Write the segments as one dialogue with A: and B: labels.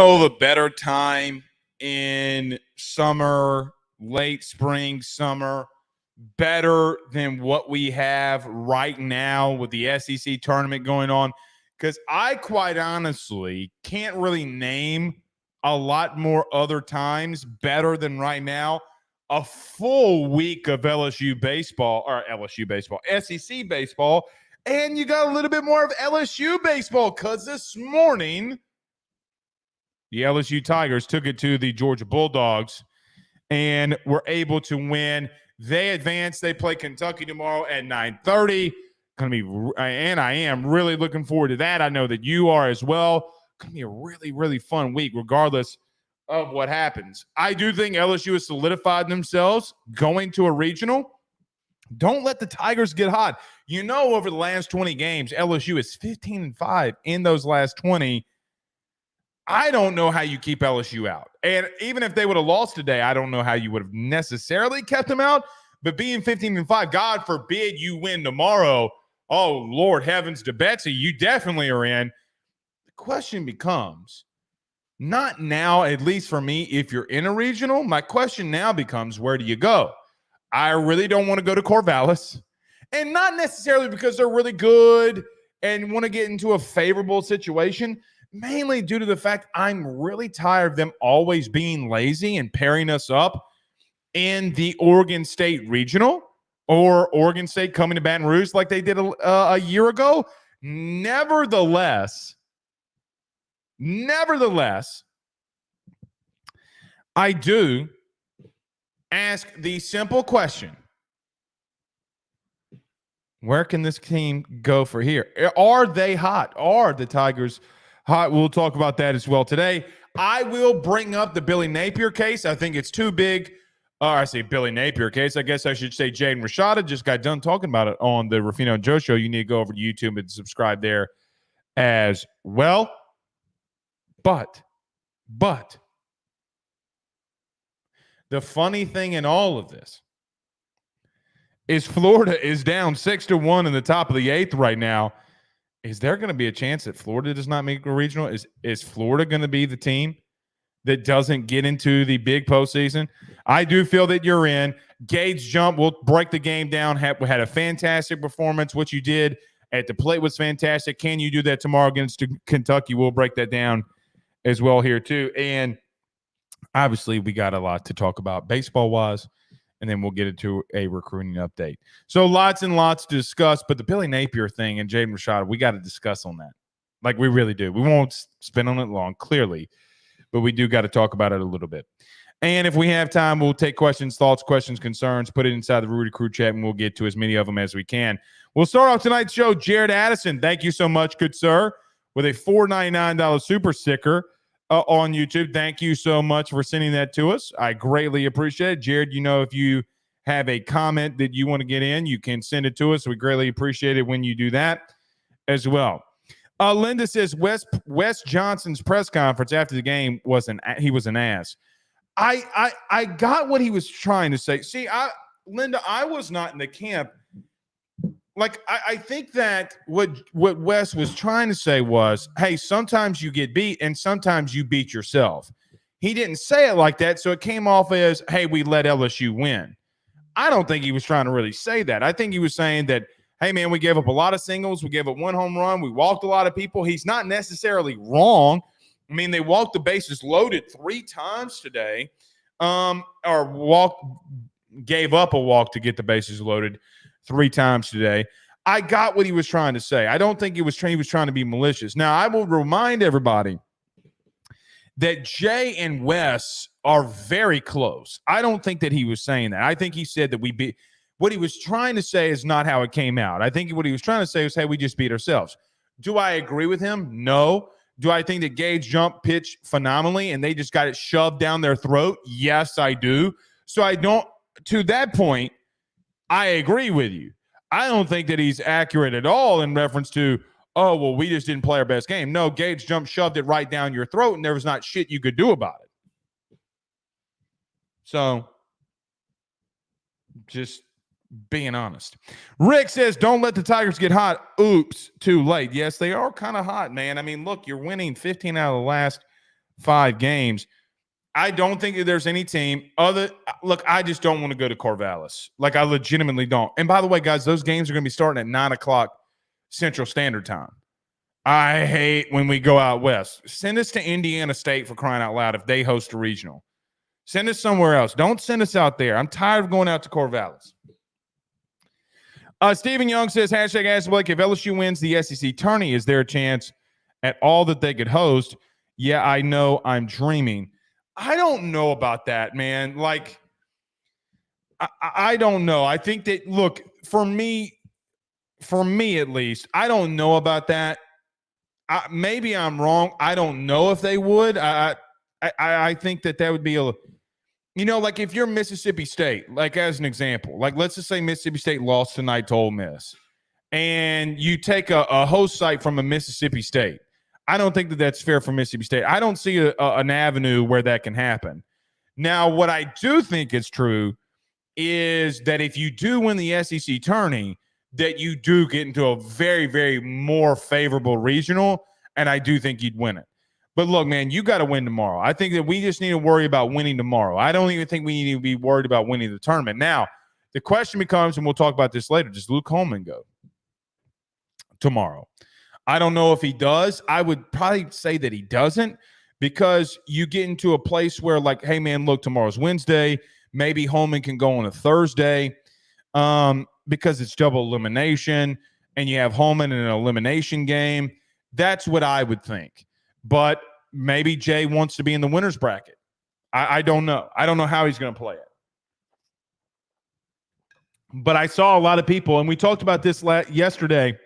A: Of a better time in summer, late spring, summer, better than what we have right now with the SEC tournament going on? Because I quite honestly can't really name a lot more other times better than right now. A full week of SEC baseball, and you got a little bit more of LSU baseball because this morning the LSU Tigers took it to the Georgia Bulldogs and were able to win. They advanced. They play Kentucky tomorrow at 9:30. And I am really looking forward to that. I know that you are as well. Going to be a really, really fun week, regardless of what happens. I do think LSU has solidified themselves going to a regional. Don't let the Tigers get hot. You know, over the last 20 games, LSU is 15-5 in those last 20. I don't know how you keep LSU out. And even if they would have lost today, I don't know how you would have necessarily kept them out. But being 15-5, God forbid you win tomorrow. Oh, Lord heavens to Betsy, you definitely are in. The question becomes, not now, at least for me, if you're in a regional, my question now becomes, where do you go? I really don't want to go to Corvallis. And not necessarily because they're really good and want to get into a favorable situation, mainly due to the fact I'm really tired of them always being lazy and pairing us up in the Oregon State Regional or Oregon State coming to Baton Rouge like they did a year ago. Nevertheless, I do ask the simple question, where can this team go for here? Are they hot? Are the Tigers hot? We'll talk about that as well today. I will bring up the Billy Napier case. I think it's too big. I say Billy Napier case. I guess I should say Jaden Rashada. Just got done talking about it on the Ruffino and Joe show. You need to go over to YouTube and subscribe there as well. But the funny thing in all of this is Florida is down 6-1 in the top of the 8th right now. Is there going to be a chance that Florida does not make a regional? Is Florida going to be the team that doesn't get into the big postseason? I do feel that you're in. Gage Jump will break the game down. Had a fantastic performance. What you did at the plate was fantastic. Can you do that tomorrow against Kentucky? We'll break that down as well here too. And obviously we got a lot to talk about baseball-wise, and then we'll get into a recruiting update. So lots and lots to discuss, but the Billy Napier thing and Jaden Rashada, we got to discuss on that. Like, we really do. We won't spend on it long, clearly, but we do got to talk about it a little bit. And if we have time, we'll take questions, thoughts, questions, concerns, put it inside the Rudy Crew chat, and we'll get to as many of them as we can. We'll start off tonight's show. Jared Addison, thank you so much, good sir, with a $4.99 super sticker on YouTube. Thank you so much for sending that to us. I greatly appreciate it. Jared, you know, if you have a comment that you want to get in, you can send it to us. We greatly appreciate it when you do that as well. Linda says Wes Johnson's press conference after the game was an ass. I got what he was trying to say. See, Linda, I was not in the camp. Like, I think that what Wes was trying to say was, hey, sometimes you get beat and sometimes you beat yourself. He didn't say it like that, so it came off as, hey, we let LSU win. I don't think he was trying to really say that. I think he was saying that, hey, man, we gave up a lot of singles. We gave up one home run. We walked a lot of people. He's not necessarily wrong. I mean, they walked the bases loaded 3 times today, gave up a walk to get the bases loaded 3 times today. I got what he was trying to say. I don't think he was trying to be malicious. Now, I will remind everybody that Jay and Wes are very close. I don't think that he was saying that. I think he said that we beat. What he was trying to say is not how it came out. I think what he was trying to say was, hey, we just beat ourselves. Do I agree with him? No. Do I think that Gage Jump pitched phenomenally and they just got it shoved down their throat? Yes, I do. So I don't, to that point, I agree with you. I don't think that he's accurate at all in reference to, oh, well, we just didn't play our best game. No, Gage Jump shoved it right down your throat, and there was not shit you could do about it. So, just being honest. Rick says, don't let the Tigers get hot. Oops, too late. Yes, they are kind of hot, man. I mean, look, you're winning 15 out of the last 5 games. I don't think that there's any team look, I just don't want to go to Corvallis. Like, I legitimately don't. And by the way, guys, those games are going to be starting at 9 o'clock Central Standard Time. I hate when we go out west. Send us to Indiana State, for crying out loud, if they host a regional. Send us somewhere else. Don't send us out there. I'm tired of going out to Corvallis. Stephen Young says, hashtag Ask Blake, if LSU wins the SEC tourney, is there a chance at all that they could host? Yeah, I know, I'm dreaming. I don't know about that, man. Like, I don't know. I think that, look, for me at least, I don't know about that. Maybe I'm wrong. I don't know if they would. I think that would be like if you're Mississippi State, like as an example, like let's just say Mississippi State lost tonight to Ole Miss, and you take a host site from a Mississippi State. I don't think that that's fair for Mississippi State. I don't see an avenue where that can happen. Now, what I do think is true is that if you do win the SEC tourney, that you do get into a very, very more favorable regional, and I do think you'd win it. But look, man, you got to win tomorrow. I think that we just need to worry about winning tomorrow. I don't even think we need to be worried about winning the tournament. Now, the question becomes, and we'll talk about this later, does Luke Holman go tomorrow? I don't know if he does. I would probably say that he doesn't, because you get into a place where, like, hey, man, look, tomorrow's Wednesday. Maybe Holman can go on a Thursday because it's double elimination, and you have Holman in an elimination game. That's what I would think. But maybe Jay wants to be in the winner's bracket. I don't know. I don't know how he's going to play it. But I saw a lot of people, and we talked about this yesterday.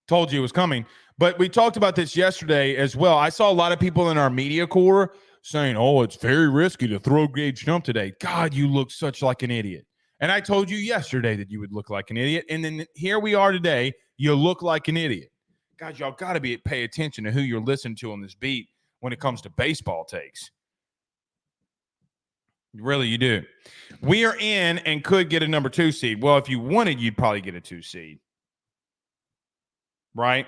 A: Told you it was coming. But we talked about this yesterday as well. I saw a lot of people in our media corps saying, oh, it's very risky to throw Gage Jump today. God, you look such like an idiot. And I told you yesterday that you would look like an idiot. And then here we are today. You look like an idiot. God, y'all got to pay attention to who you're listening to on this beat when it comes to baseball takes. Really, you do. We are in and could get a number 2 seed. Well, if you wanted, you'd probably get a 2 seed. Right?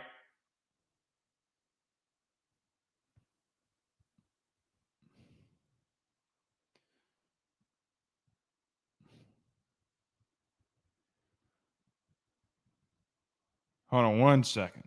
A: Hold on one second.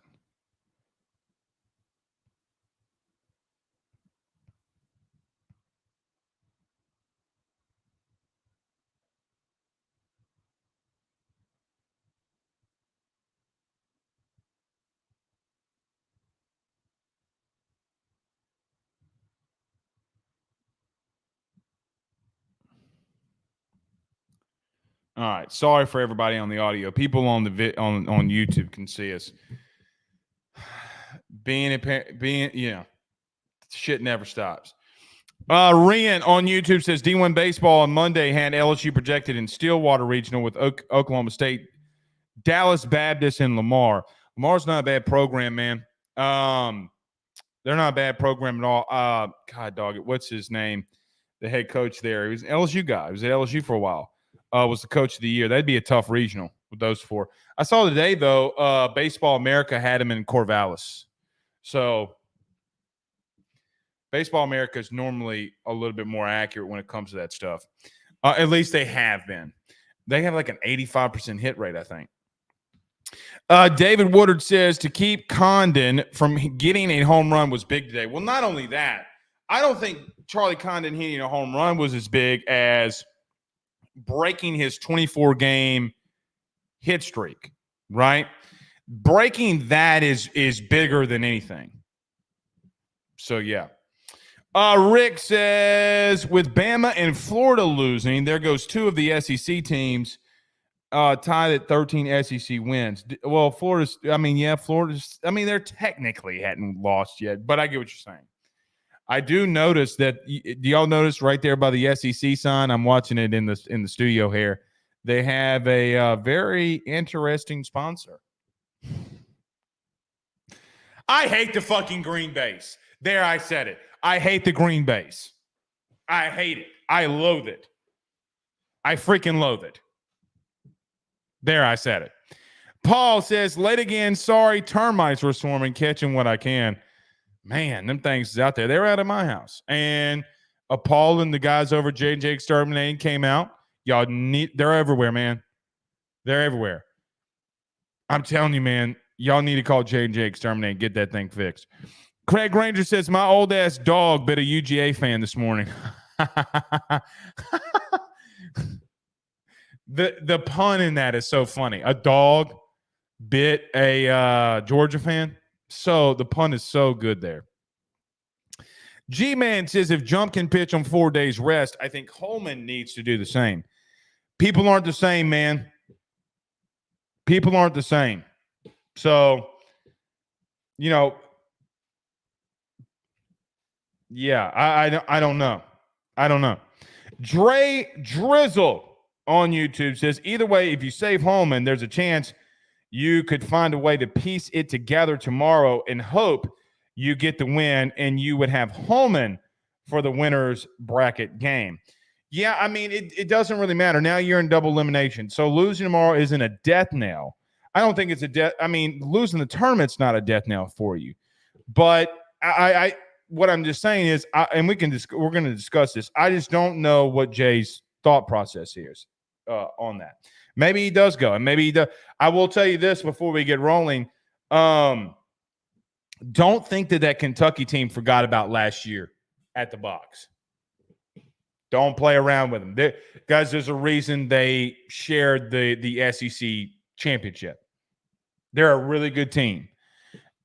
A: All right. Sorry for everybody on the audio. People on the on YouTube can see us. Being shit never stops. Rian on YouTube says D1 baseball on Monday had LSU projected in Stillwater Regional with Oklahoma State, Dallas Baptist, and Lamar. Lamar's not a bad program, man. They're not a bad program at all. God dog it. What's his name? The head coach there. He was an LSU guy. He was at LSU for a while. Was the coach of the year. That'd be a tough regional with those 4. I saw today, though, Baseball America had him in Corvallis. So Baseball America is normally a little bit more accurate when it comes to that stuff. At least they have been. They have like an 85% hit rate, I think. David Woodard says to keep Condon from getting a home run was big today. Well, not only that, I don't think Charlie Condon hitting a home run was as big as breaking his 24-game hit streak, right? Breaking that is bigger than anything. So, yeah. Rick says, with Bama and Florida losing, there goes 2 of the SEC teams tied at 13 SEC wins. Well, Florida's, they're technically hadn't lost yet, but I get what you're saying. I do notice that. Do y'all notice right there by the SEC sign? I'm watching it in the studio here. They have a very interesting sponsor. I hate the fucking green base. There, I said it. I hate the green base. I hate it. I loathe it. I freaking loathe it. There, I said it. Paul says, late again. Sorry, termites were swarming, catching what I can. Man, them things is out there. They were out of my house. And Paul and the guys over at J&J Exterminating came out. Y'all they're everywhere, man. They're everywhere. I'm telling you, man, y'all need to call J&J Exterminating and get that thing fixed. Craig Granger says, my old-ass dog bit a UGA fan this morning. The pun in that is so funny. A dog bit a Georgia fan. So the pun is so good there. G-Man says, if Jump can pitch on 4 days rest, I think Holman needs to do the same. People aren't the same, man. People aren't the same. So, yeah, I don't know. I don't know. Dre Drizzle on YouTube says, either way, if you save Holman, there's a chance you could find a way to piece it together tomorrow and hope you get the win, and you would have Holman for the winner's bracket game. Yeah, I mean, it doesn't really matter. Now you're in double elimination. So losing tomorrow isn't a death knell. I don't think it's a death. I mean, losing the tournament's not a death knell for you. But I what I'm just saying is, and we're going to discuss this. I just don't know what Jay's thought process is on that. Maybe he does go, and maybe he does. I will tell you this before we get rolling. Don't think that Kentucky team forgot about last year at the box. Don't play around with them. Guys, there's a reason they shared the SEC championship. They're a really good team.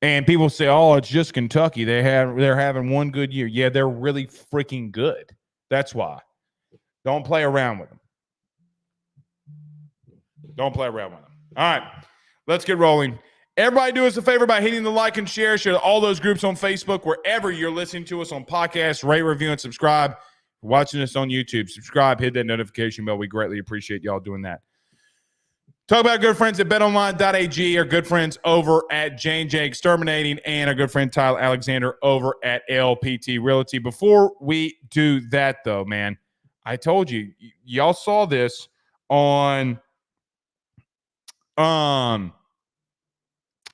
A: And people say, oh, it's just Kentucky. They're having one good year. Yeah, they're really freaking good. That's why. Don't play around with them. Don't play around with them. All right, let's get rolling. Everybody do us a favor by hitting the like and share to all those groups on Facebook, wherever you're listening to us on podcasts. Rate, review, and subscribe. Watching us on YouTube, subscribe, hit that notification bell. We greatly appreciate y'all doing that. Talk about our good friends at betonline.ag, our good friends over at J&J Exterminating, and our good friend Tyler Alexander over at LPT Realty. Before we do that, though, man, I told you, y'all saw this on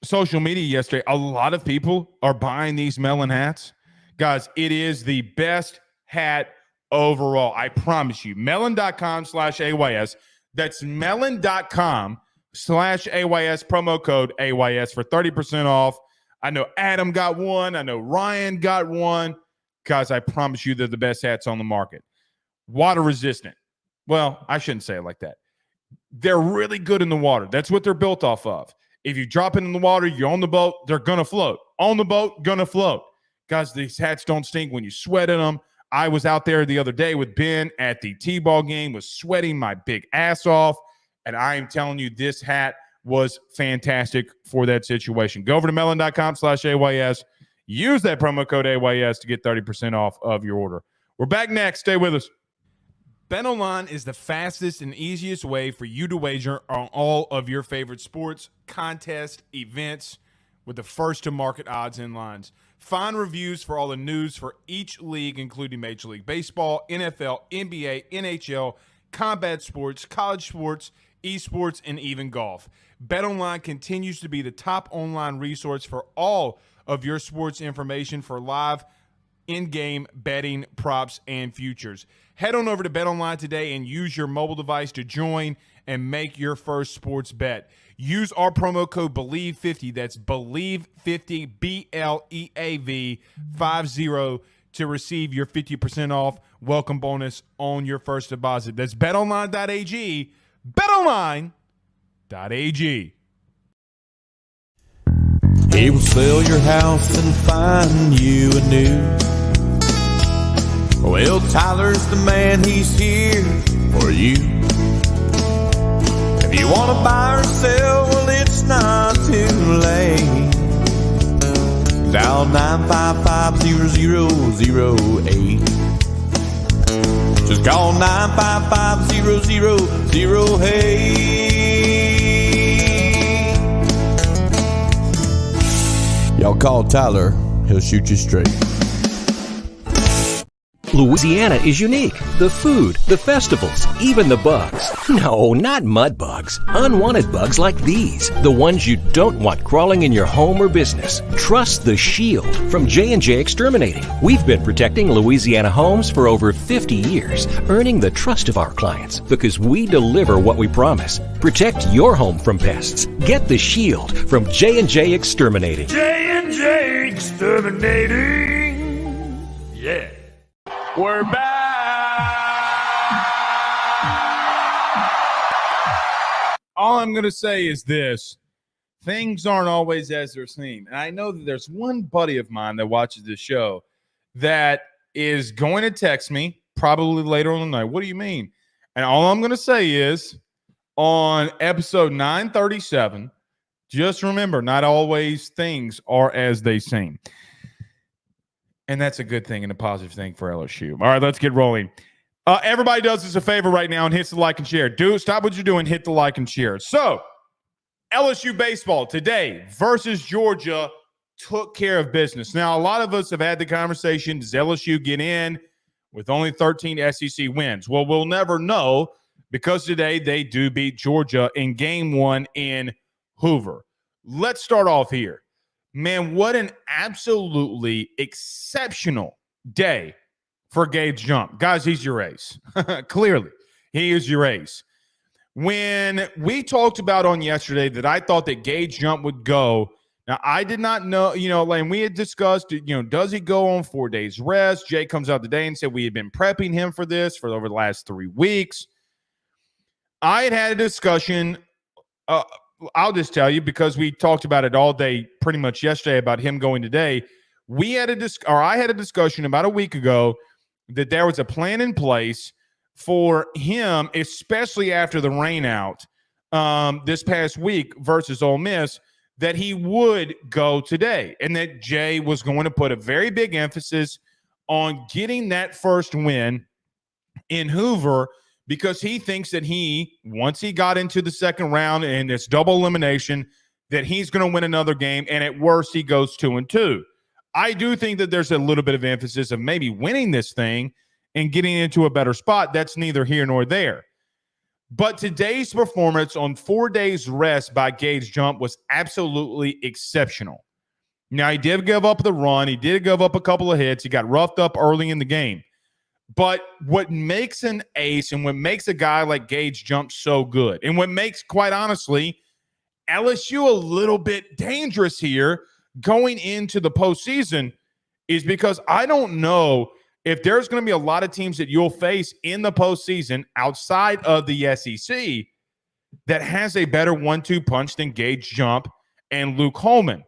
A: social media yesterday. A lot of people are buying these melon hats. Guys, it is the best hat overall. I promise you. Melon.com/AYS. That's melon.com/AYS, promo code AYS for 30% off. I know Adam got one. I know Ryan got one. Guys, I promise you they're the best hats on the market. Water resistant. Well, I shouldn't say it like that. They're really good in the water. That's what they're built off of. If you drop it in the water, you're on the boat, they're going to float. On the boat, going to float. Guys, these hats don't stink when you sweat in them. I was out there the other day with Ben at the T-ball game, was sweating my big ass off, and I am telling you, this hat was fantastic for that situation. Go over to melon.com/AYS. Use that promo code AYS to get 30% off of your order. We're back next. Stay with us. BetOnline is the fastest and easiest way for you to wager on all of your favorite sports, contests, events with the first-to-market odds and lines. Find reviews for all the news for each league, including Major League Baseball, NFL, NBA, NHL, combat sports, college sports, esports, and even golf. BetOnline continues to be the top online resource for all of your sports information for live in-game betting, props, and futures. Head on over to BetOnline today and use your mobile device to join and make your first sports bet. Use our promo code BELIEVE50, that's BELIEVE50, BLEAV 50, to receive your 50% off welcome bonus on your first deposit. That's betonline.ag, betonline.ag.
B: He will sell your house and find you a new. Well, Tyler's the man, he's here for you. If you want to buy or sell, well, it's not too late. Dial 955-0008. Just call 955-0008. Y'all call Tyler, he'll shoot you straight.
C: Louisiana is unique. The food, the festivals, even the bugs. No, not mud bugs. Unwanted bugs like these. The ones you don't want crawling in your home or business. Trust the Shield from J&J Exterminating. We've been protecting Louisiana homes for over 50 years, earning the trust of our clients because we deliver what we promise. Protect your home from pests. Get the Shield from J&J Exterminating.
B: J&J Exterminating. Yeah.
A: We're back. All I'm going to say is this. Things aren't always as they seem. And I know that there's one buddy of mine that watches this show that is going to text me probably later on the night. What do you mean? And all I'm going to say is on episode 937, just remember, not always things are as they seem. And that's a good thing and a positive thing for LSU. All right, let's get rolling. Everybody does us a favor right now and hits the like and share. Stop what you're doing, hit the like and share. So, LSU baseball today versus Georgia took care of business. Now, a lot of us have had the conversation, does LSU get in with only 13 SEC wins? Well, we'll never know because today they do beat Georgia in game 1 in Hoover. Let's start off here. Man, what an absolutely exceptional day for Gage Jump. Guys, he's your ace. Clearly, he is your ace. When we talked about on yesterday that I thought that Gage Jump would go, now I did not know, and we had discussed, does he go on 4 days rest? Jay comes out today and said we had been prepping him for this for over the last 3 weeks. I had a discussion, I'll just tell you, because we talked about it all day pretty much yesterday about him going today. I had a discussion about a week ago that there was a plan in place for him, especially after the rain out this past week versus Ole Miss, that he would go today and that Jay was going to put a very big emphasis on getting that first win in Hoover because he thinks that once he got into the second round and this double elimination, that he's going to win another game, and at worst, he goes 2-2. I do think that there's a little bit of emphasis of maybe winning this thing and getting into a better spot. That's neither here nor there. But today's performance on 4 days rest by Gage Jump was absolutely exceptional. Now, he did give up the run. He did give up a couple of hits. He got roughed up early in the game. But what makes an ace and what makes a guy like Gage Jump so good, and what makes, quite honestly, LSU a little bit dangerous here going into the postseason is because I don't know if there's going to be a lot of teams that you'll face in the postseason outside of the SEC that has a better 1-2 punch than Gage Jump and Luke Holman.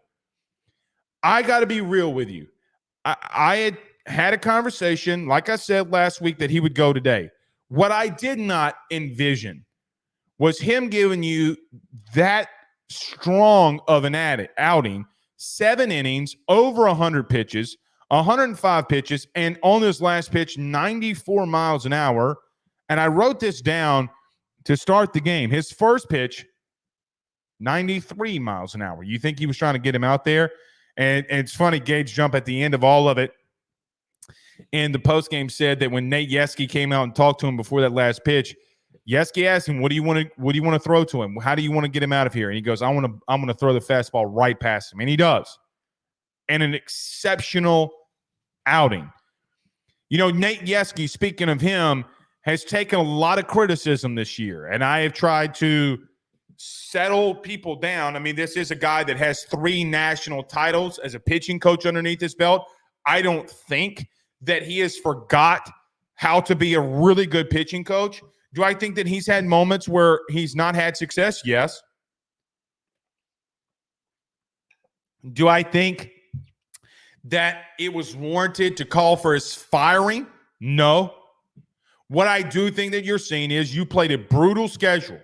A: I got to be real with you. I had a conversation, like I said last week, that he would go today. What I did not envision was him giving you that strong of an outing, 7 innings, over 100 pitches, 105 pitches, and on this last pitch, 94 miles an hour. And I wrote this down to start the game. His first pitch, 93 miles an hour. You think he was trying to get him out there? And it's funny, Gage Jump at the end of all of it in the postgame said that when Nate Yeske came out and talked to him before that last pitch, Yeske asked him, what do you want to throw to him? How do you want to get him out of here? And he goes, I'm going to throw the fastball right past him. And he does. And an exceptional outing. Nate Yeske, speaking of him, has taken a lot of criticism this year. And I have tried to settle people down. I mean, this is a guy that has 3 national titles as a pitching coach underneath his belt. I don't think that he has forgot how to be a really good pitching coach. Do I think that he's had moments where he's not had success? Yes. Do I think that it was warranted to call for his firing? No. What I do think that you're seeing is you played a brutal schedule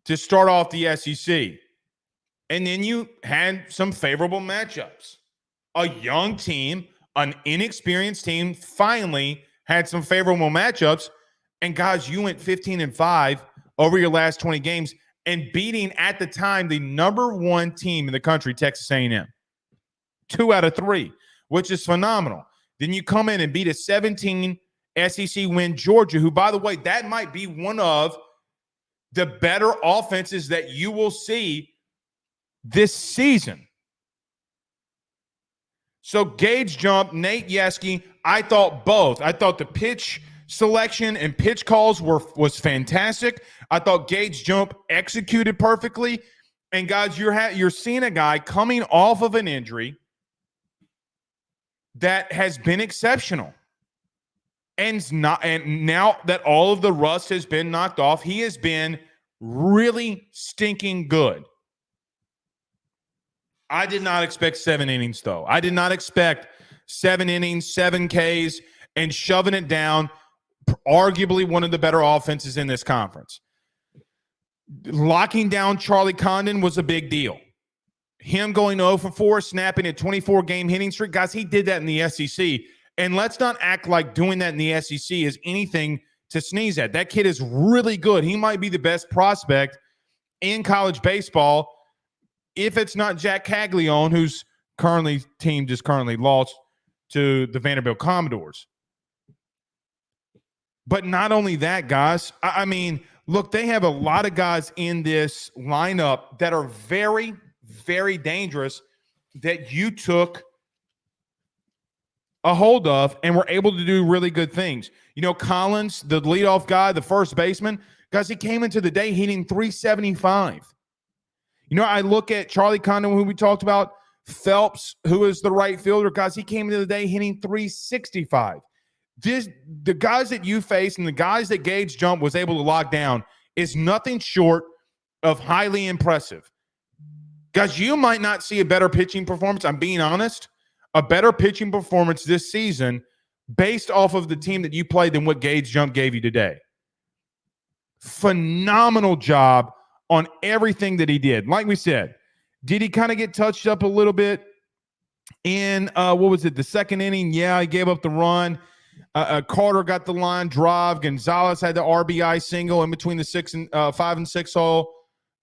A: to start off the SEC, and then you had some favorable matchups. A young team, an inexperienced team, finally had some favorable matchups. And guys, you went 15-5 over your last 20 games and beating at the time the number 1 team in the country, Texas A&M. 2 out of 3, which is phenomenal. Then you come in and beat a 17 SEC win Georgia, who, by the way, that might be one of the better offenses that you will see this season. So Gage jump, Nate Yeske, I thought both. I thought the pitch selection and pitch calls was fantastic. I thought Gage jump executed perfectly. And guys, you're seeing a guy coming off of an injury that has been exceptional. And now that all of the rust has been knocked off, he has been really stinking good. I did not expect 7 innings, though. I did not expect 7 innings, 7 Ks, and shoving it down, arguably one of the better offenses in this conference. Locking down Charlie Condon was a big deal. Him going 0 for 4, snapping a 24-game hitting streak. Guys, he did that in the SEC. And let's not act like doing that in the SEC is anything to sneeze at. That kid is really good. He might be the best prospect in college baseball if it's not Jack Caglione, whose team just currently lost to the Vanderbilt Commodores. But not only that, guys, I mean, look, they have a lot of guys in this lineup that are very, very dangerous that you took a hold of and were able to do really good things. You know, Collins, the leadoff guy, the first baseman, guys, he came into the day hitting 375. You know, I look at Charlie Condon, who we talked about, Phelps, who is the right fielder, guys, he came into the day hitting 365. The guys that you face and the guys that Gage Jump was able to lock down is nothing short of highly impressive. Guys, you might not see a better pitching performance. I'm being honest. A better pitching performance this season based off of the team that you played than what Gage Jump gave you today. Phenomenal job on everything that he did. Like we said, did he kind of get touched up a little bit in, the second inning? Yeah, he gave up the run. Carter got the line drive. Gonzalez had the RBI single in between the 5 and 6 hole.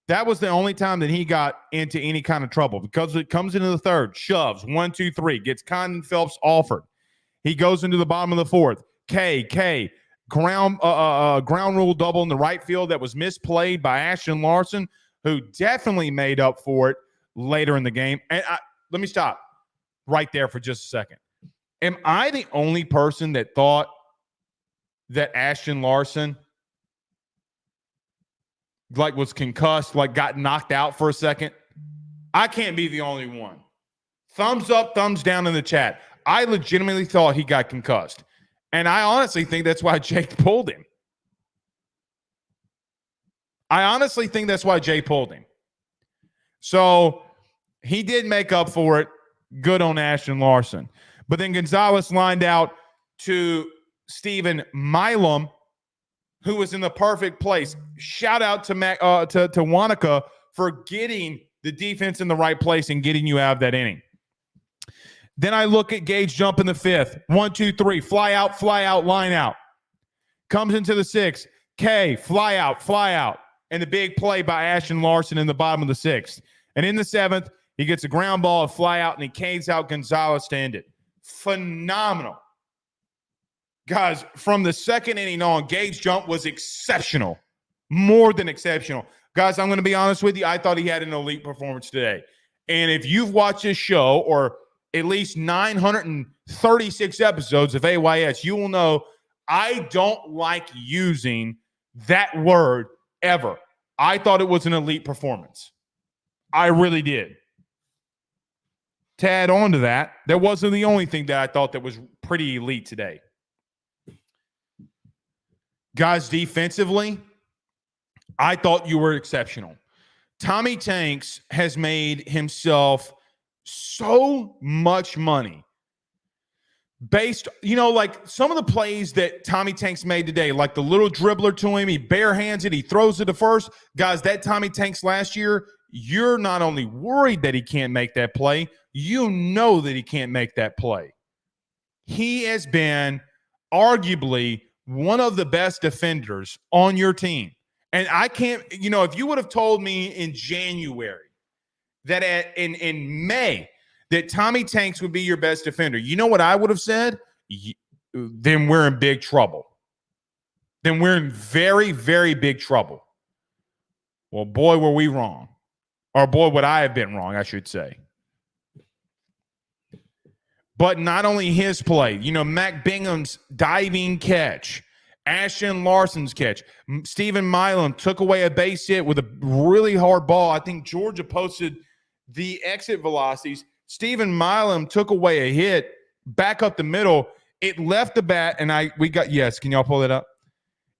A: That was the only time that he got into any kind of trouble because it comes into the third, shoves, 1, 2, 3, gets Condon Phelps offered. He goes into the bottom of the fourth. Ground rule double in the right field that was misplayed by Ashton Larson, who definitely made up for it later in the game. And let me stop right there for just a second. Am I the only person that thought that Ashton Larson was concussed, got knocked out for a second? I can't be the only one. Thumbs up, thumbs down in the chat. I legitimately thought he got concussed. And I honestly think that's why Jake pulled him. So he did make up for it. Good on Ashton Larson. But then Gonzalez lined out to Stephen Milam, who was in the perfect place. Shout out to Wanaka for getting the defense in the right place and getting you out of that inning. Then I look at Gage Jump in the 5th. 1, 2, 3. Fly out, line out. Comes into the 6th. Fly out. And the big play by Ashton Larson in the bottom of the 6th. And in the 7th, he gets a ground ball, a fly out, and he caves out Gonzalez to end it. Phenomenal. Guys, from the second inning on, Gage Jump was exceptional. More than exceptional. Guys, I'm going to be honest with you. I thought he had an elite performance today. And if you've watched this show, or at least 936 episodes of AYS, you will know I don't like using that word ever. I thought it was an elite performance. I really did. To add on to that, that wasn't the only thing that I thought that was pretty elite today. Guys, defensively, I thought you were exceptional. Tommy Tanks has made himself so much money based, some of the plays that Tommy Tanks made today, like the little dribbler to him, he barehands it, he throws it to first. Guys, that Tommy Tanks last year, you're not only worried that he can't make that play, you know that he can't make that play. He has been arguably one of the best defenders on your team. And I can't, if you would have told me in January that in May that Tommy Tanks would be your best defender, you know what I would have said? then we're in big trouble. Then we're in very, very big trouble. Well, boy, were we wrong. Or boy, would I have been wrong, I should say. But not only his play, Mac Bingham's diving catch, Ashton Larson's catch, Stephen Milam took away a base hit with a really hard ball. I think Georgia posted the exit velocities. Stephen Milam took away a hit back up the middle. It left the bat, and yes, can y'all pull that up?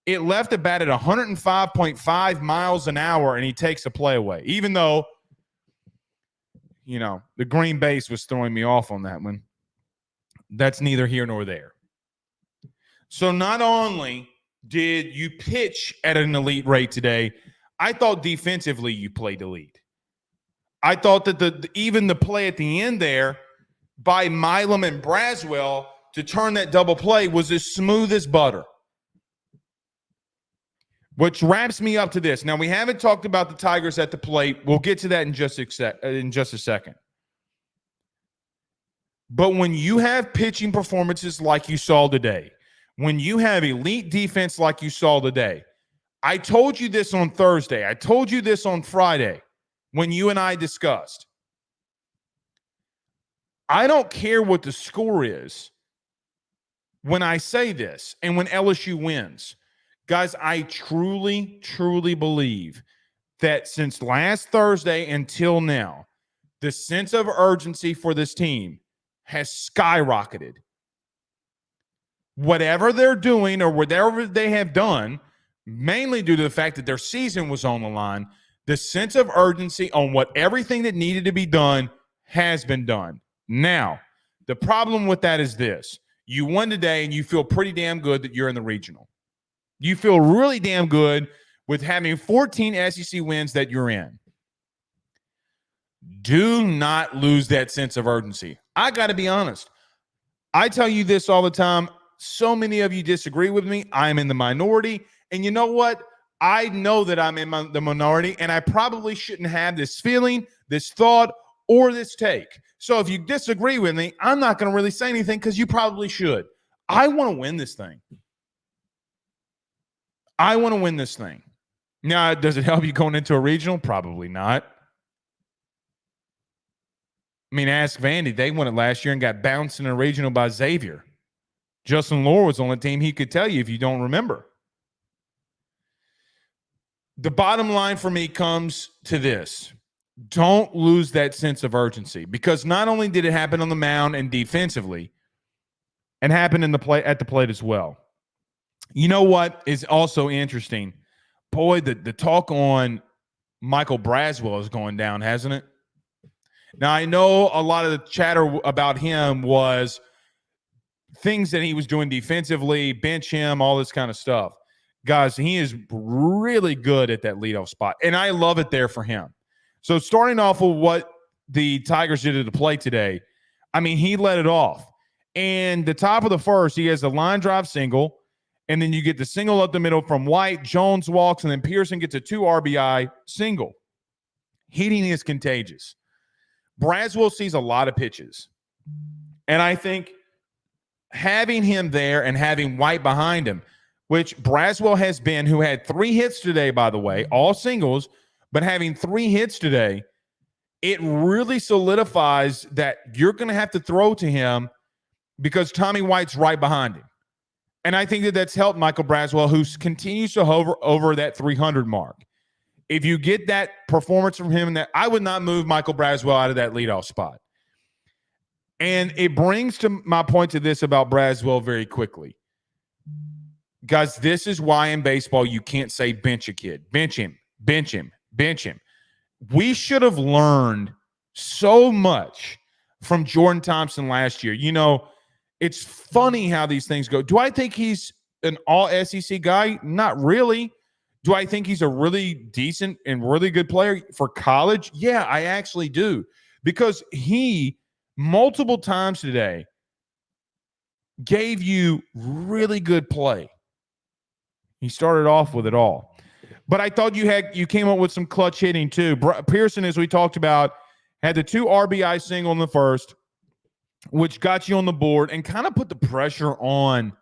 A: It left the bat at 105.5 miles an hour, and he takes a play away, even though, the green base was throwing me off on that one. That's neither here nor there. So not only did you pitch at an elite rate today, I thought defensively you played elite. I thought that even the play at the end there by Milam and Braswell to turn that double play was as smooth as butter. Which wraps me up to this. Now, we haven't talked about the Tigers at the plate. We'll get to that in just a second. But when you have pitching performances like you saw today, when you have elite defense like you saw today, I told you this on Thursday. I told you this on Friday when you and I discussed. I don't care what the score is when I say this and when LSU wins. Guys, I truly, truly believe that since last Thursday until now, the sense of urgency for this team has skyrocketed. Whatever they're doing or whatever they have done, mainly due to the fact that their season was on the line, the sense of urgency on everything that needed to be done has been done. Now, the problem with that is this. You won today and you feel pretty damn good that you're in the regional. You feel really damn good with having 14 SEC wins that you're in. Do not lose that sense of urgency. I got to be honest. I tell you this all the time. So many of you disagree with me. I'm in the minority. And you know what? I know that I'm in the minority, and I probably shouldn't have this feeling, this thought, or this take. So if you disagree with me, I'm not going to really say anything because you probably should. I want to win this thing. I want to win this thing. Now, does it help you going into a regional? Probably not. I mean, ask Vandy. They won it last year and got bounced in a regional by Xavier. Justin Lohr was on the team. He could tell you if you don't remember. The bottom line for me comes to this. Don't lose that sense of urgency, because not only did it happen on the mound and defensively, and happen in the play at the plate as well. You know what is also interesting? Boy, the talk on Michael Braswell is going down, hasn't it? Now, I know a lot of the chatter about him was things that he was doing defensively, bench him, all this kind of stuff. Guys, he is really good at that leadoff spot, and I love it there for him. So starting off with what the Tigers did at the plate today, I mean, he let it off. And the top of the first, he has a line drive single, and then you get the single up the middle from White. Jones walks, and then Pearson gets a 2 RBI single. Hitting is contagious. Braswell sees a lot of pitches. And I think having him there and having White behind him, which Braswell has been, who had 3 hits today, by the way, all singles, but having 3 hits today, it really solidifies that you're going to have to throw to him because Tommy White's right behind him. And I think that that's helped Michael Braswell, who continues to hover over that 300 mark. If you get that performance from him, that I would not move Michael Braswell out of that leadoff spot. And it brings to my point to this about Braswell very quickly. Guys, this is why in baseball you can't say bench a kid. Bench him, bench him, bench him. We should have learned so much from Jordan Thompson last year. You know, it's funny how these things go. Do I think he's an all-SEC guy? Not really. Do I think he's a really decent and really good player for college? Yeah, I actually do. Because he, multiple times today, gave you really good play. He started off with it all. But I thought you came up with some clutch hitting too. Pearson, as we talked about, had the 2 RBI single in the first. which got you on the board and kind of put the pressure on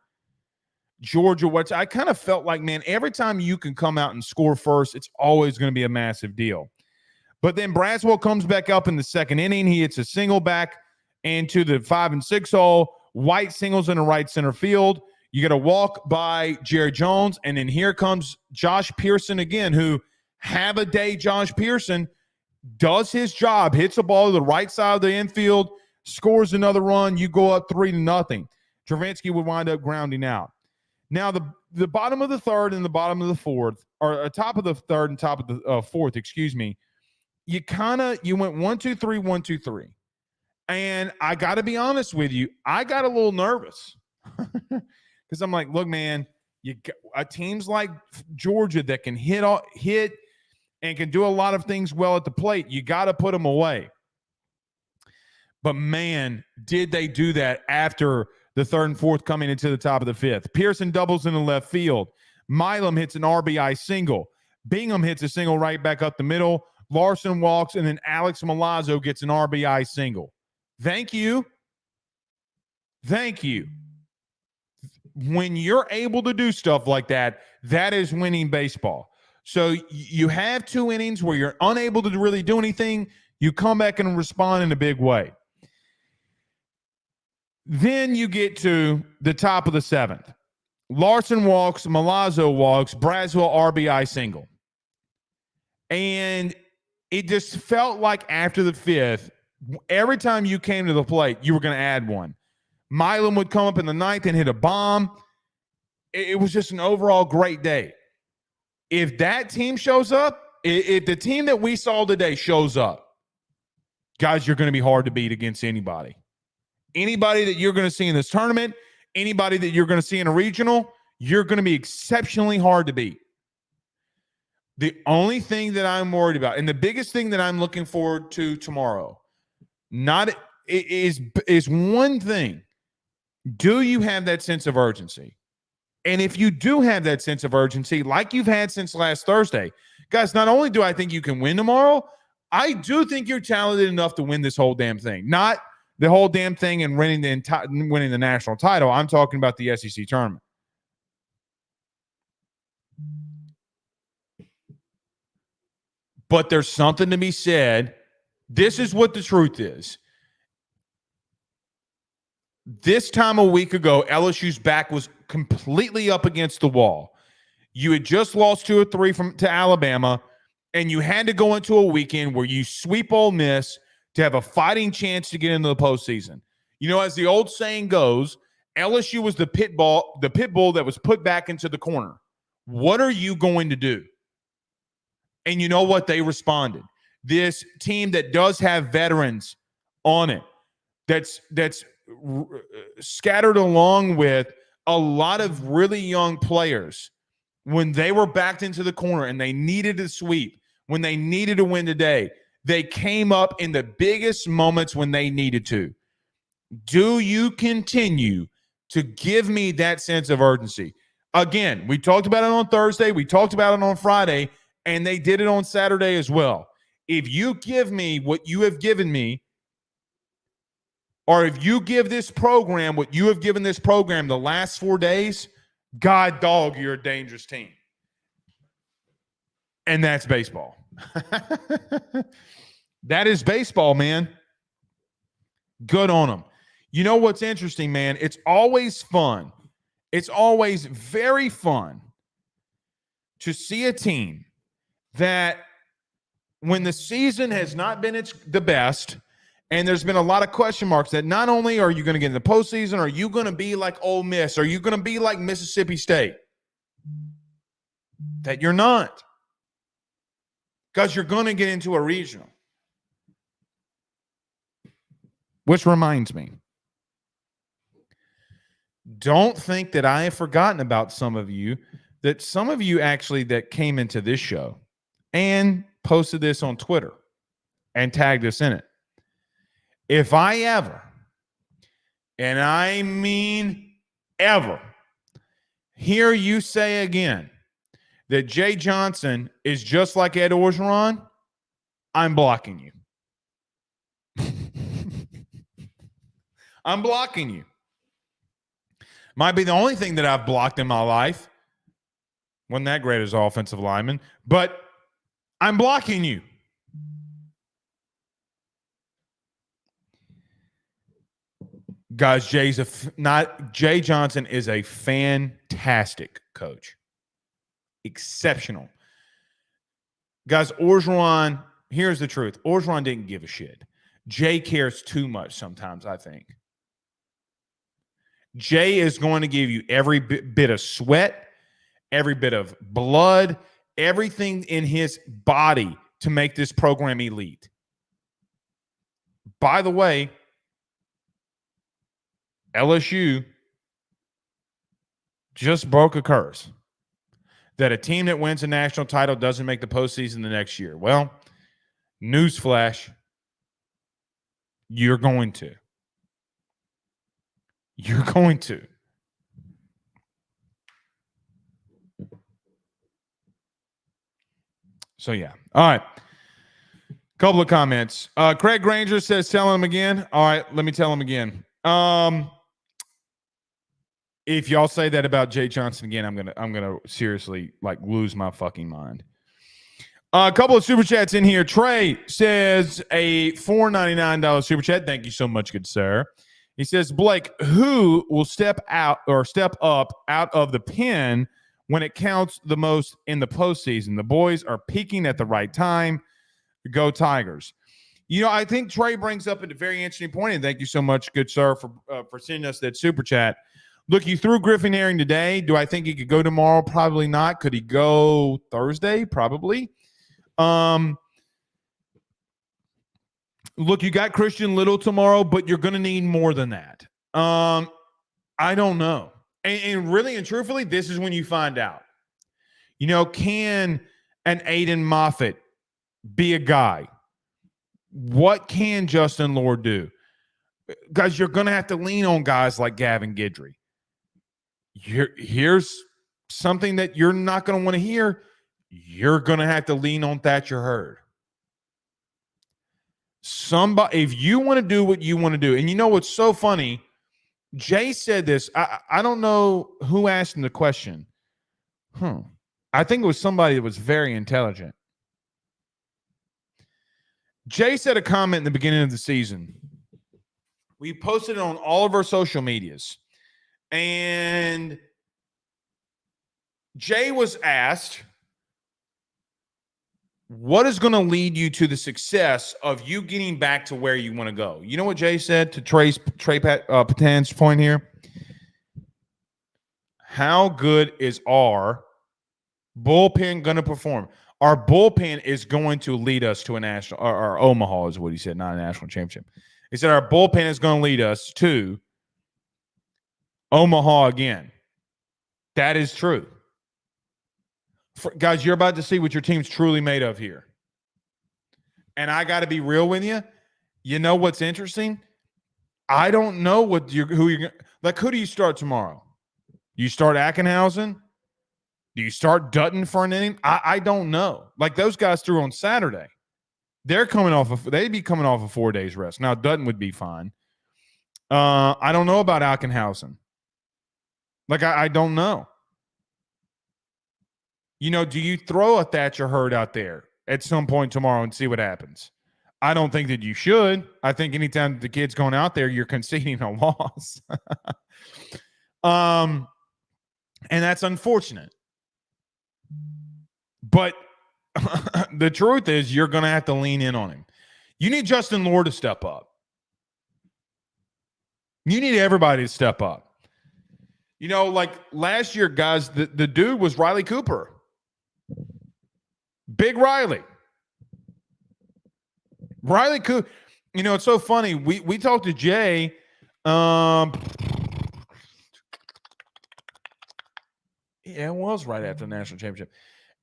A: Georgia, which I kind of felt like, man, every time you can come out and score first, it's always going to be a massive deal. But then Braswell comes back up in the second inning. He hits a single back into the 5 and 6 hole. White singles in the right center field. You get a walk by Jerry Jones, and then here comes Josh Pearson again, who have a day Josh Pearson does his job, hits a ball to the right side of the infield, scores another run. You go up 3-0. Travinsky would wind up grounding out. Now, the bottom of the third and the bottom of the fourth, or top of the third and top of the fourth, you went 1-2-3, 1-2-3. And I got to be honest with you, I got a little nervous because I'm like, look, man, teams like Georgia that can hit and can do a lot of things well at the plate, you got to put them away. But, man, did they do that after the third and fourth coming into the top of the fifth. Pearson doubles in the left field. Milam hits an RBI single. Bingham hits a single right back up the middle. Larson walks, and then Alex Milazzo gets an RBI single. Thank you. Thank you. When you're able to do stuff like that, that is winning baseball. So you have 2 innings where you're unable to really do anything. You come back and respond in a big way. Then you get to the top of the 7th. Larson walks, Milazzo walks, Braswell RBI single. And it just felt like after the 5th, every time you came to the plate, you were going to add one. Milam would come up in the 9th and hit a bomb. It was just an overall great day. If that team shows up, if the team that we saw today shows up, guys, you're going to be hard to beat against anybody. Anybody that you're going to see in this tournament, anybody that you're going to see in a regional, you're going to be exceptionally hard to beat. The only thing that I'm worried about, and the biggest thing that I'm looking forward to tomorrow, is one thing. Do you have that sense of urgency? And if you do have that sense of urgency, like you've had since last Thursday, guys, not only do I think you can win tomorrow, I do think you're talented enough to win this whole damn thing. Not the whole damn thing and winning the national title. I'm talking about the SEC tournament. But there's something to be said. This is what the truth is. This time a week ago, LSU's back was completely up against the wall. You had just lost 2 or 3 to Alabama, and you had to go into a weekend where you sweep Ole Miss to have a fighting chance to get into the postseason. You know, as the old saying goes, LSU was the pit bull that was put back into the corner. What are you going to do? And you know what? They responded. This team that does have veterans on it, that's scattered along with a lot of really young players, when they were backed into the corner and they needed to sweep, when they needed to win today, they came up in the biggest moments when they needed to. Do you continue to give me that sense of urgency? Again, we talked about it on Thursday. We talked about it on Friday, and they did it on Saturday as well. If you give me what you have given me, or if you give this program what you have given this program the last 4 days, God dog, you're a dangerous team. And that's baseball. That is baseball, man. Good on them. You know what's interesting, man? It's always fun. It's always very fun to see a team that, when the season has not been the best, and there's been a lot of question marks, that not only are you going to get in the postseason, are you going to be like Ole Miss? Are you going to be like Mississippi State? That you're not. Because you're going to get into a regional. Which reminds me, don't think that I have forgotten about some of you actually that came into this show and posted this on Twitter and tagged us in it. If I ever, and I mean ever, hear you say again that Jay Johnson is just like Ed Orgeron, I'm blocking you. I'm blocking you. Might be the only thing that I've blocked in my life. Wasn't that great as an offensive lineman, but I'm blocking you. Guys, Jay Johnson is a fantastic coach. Exceptional. Guys, Orgeron, here's the truth. Orgeron didn't give a shit. Jay cares too much sometimes, I think. Jay is going to give you every bit of sweat, every bit of blood, everything in his body to make this program elite. By the way, LSU just broke a curse that a team that wins a national title doesn't make the postseason the next year. Well, newsflash, you're going to. You're going to. So, yeah. All right. Couple of comments. Craig Granger says, tell him again. All right, let me tell him again. If y'all say that about Jay Johnson again, I'm gonna seriously lose my fucking mind. A couple of super chats in here. Trey says a $4.99 super chat. Thank you so much, good sir. He says, Blake, who will step up out of the pen when it counts the most in the postseason? The boys are peaking at the right time. Go Tigers. I think Trey brings up a very interesting point, and thank you so much, good sir, for sending us that super chat. Look, you threw Griffin Herring today. Do I think he could go tomorrow? Probably not. Could he go Thursday? Probably. Look, you got Christian Little tomorrow, but you're going to need more than that. I don't know. And really and truthfully, this is when you find out. Can an Aiden Moffitt be a guy? What can Justin Lord do? Guys, you're going to have to lean on guys like Gavin Guidry. Here's something that you're not going to want to hear. You're going to have to lean on Thatcher Hurd. If you want to do what you want to do, and what's so funny, Jay said this. I don't know who asked him the question. I think it was somebody that was very intelligent. Jay said a comment in the beginning of the season. We posted it on all of our social medias. And Jay was asked, what is going to lead you to the success of you getting back to where you want to go? You know what Jay said to Trey Patan's point here? How good is our bullpen going to perform? Our bullpen is going to lead us to a national, or Omaha is what he said, not a national championship. He said our bullpen is going to lead us to Omaha again. That is true. Guys, you're about to see what your team's truly made of here. And I got to be real with you. You know what's interesting? I don't know who you're who do you start tomorrow? You start Ackenhausen? Do you start Dutton for an inning? I don't know. Those guys threw on Saturday. They'd be coming off of 4 days rest. Now Dutton would be fine. I don't know about Ackenhausen. I don't know. Do you throw a Thatcher Hurd out there at some point tomorrow and see what happens? I don't think that you should. I think anytime the kid's going out there, you're conceding a loss. And that's unfortunate. But the truth is you're going to have to lean in on him. You need Justin Lord to step up. You need everybody to step up. Last year, guys, the dude was Riley Cooper. Big Riley. Riley Cooper. It's so funny. We talked to Jay. Yeah, it was right after the national championship.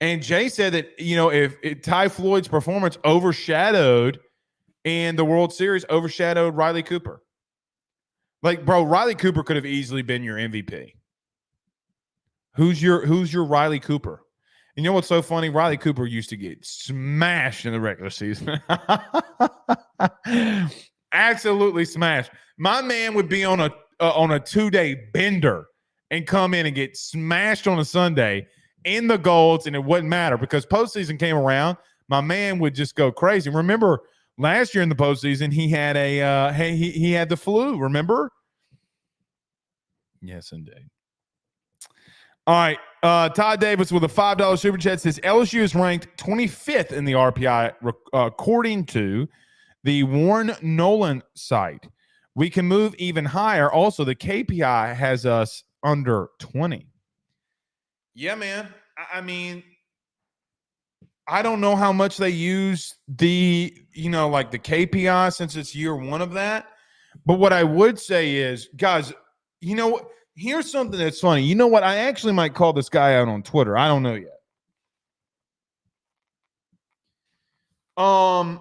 A: And Jay said that, if Ty Floyd's performance overshadowed in the World Series, overshadowed Riley Cooper. Riley Cooper could have easily been your MVP. Who's your Riley Cooper? You know what's so funny? Riley Cooper used to get smashed in the regular season. Absolutely smashed. My man would be on a 2-day bender and come in and get smashed on a Sunday in the golds, and it wouldn't matter because postseason came around. My man would just go crazy. Remember last year in the postseason, he had he had the flu. Remember? Yes, indeed. All right. Todd Davis with a $5 super chat says LSU is ranked 25th in the RPI according to the Warren Nolan site. We can move even higher. Also, the KPI has us under 20. Yeah, man. I mean, I don't know how much they use the KPI since it's year one of that. But what I would say is, guys, you know what? Here's something that's funny. You know what? I actually might call this guy out on Twitter. I don't know yet. How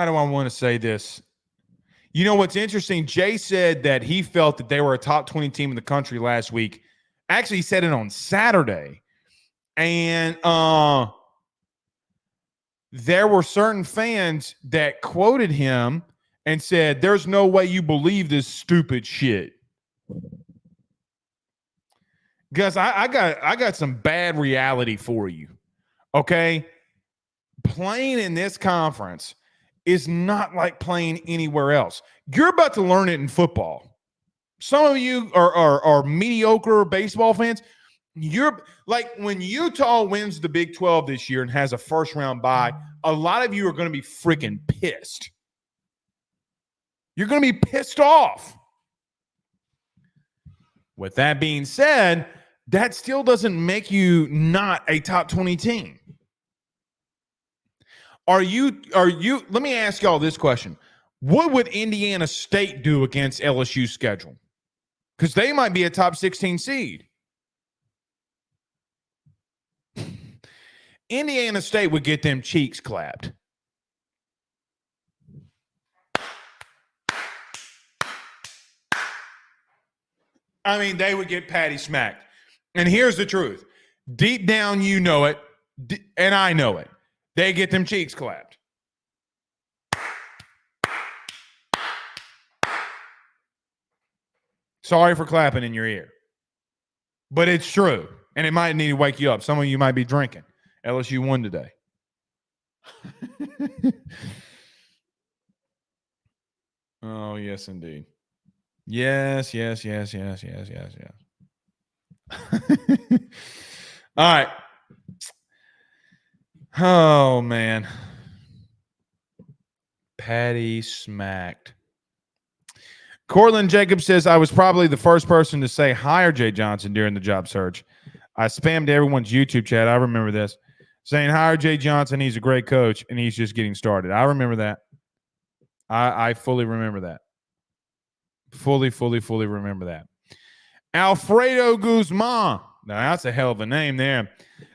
A: do I want to say this? You know what's interesting? Jay said that he felt that they were a top 20 team in the country last week. Actually, he said it on Saturday. And there were certain fans that quoted him and said, there's no way you believe this stupid shit. Gus, I got some bad reality for you. Okay? Playing in this conference is not like playing anywhere else. You're about to learn it in football. Some of you are mediocre baseball fans. You're like when Utah wins the Big 12 this year and has a first round bye, a lot of you are going to be freaking pissed. You're going to be pissed off. With that being said, that still doesn't make you not a top 20 team. Are you, let me ask y'all this question. What would Indiana State do against LSU's schedule? Because they might be a top 16 seed. Indiana State would get them cheeks clapped. I mean, they would get patty smacked. And here's the truth. Deep down, you know it, and I know it. They get them cheeks clapped. Sorry for clapping in your ear. But it's true. And it might need to wake you up. Some of you might be drinking. LSU won today. Oh, yes, indeed. Yes. All right. Oh, man. Patty smacked. Cortland Jacobs says, I was probably the first person to say hire Jay Johnson during the job search. I spammed everyone's YouTube chat. I remember this. Saying hire Jay Johnson. He's a great coach, and he's just getting started. I remember that. I fully remember that. Fully remember that. Alfredo Guzman. Now, that's a hell of a name there.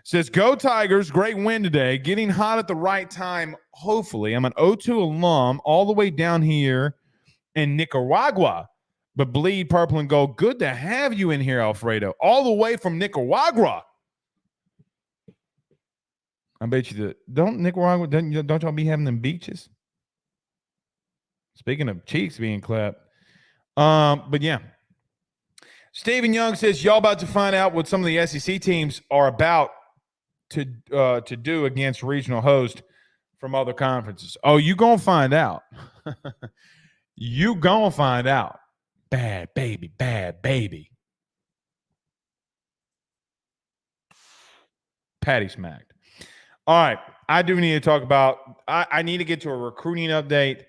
A: Says, go Tigers. Great win today. Getting hot at the right time, hopefully. I'm an O2 alum all the way down here in Nicaragua, but bleed purple and gold. Good to have you in here, Alfredo. All the way from Nicaragua. I bet you don't Nicaragua, don't y'all be having them beaches? Speaking of cheeks being clapped. But yeah. Stephen Young says, y'all about to find out what some of the SEC teams are about to do against regional hosts from other conferences. Oh, you gonna find out. You gonna find out. Bad baby. Patty smacked. All right. I do need to talk about I need to get to a recruiting update,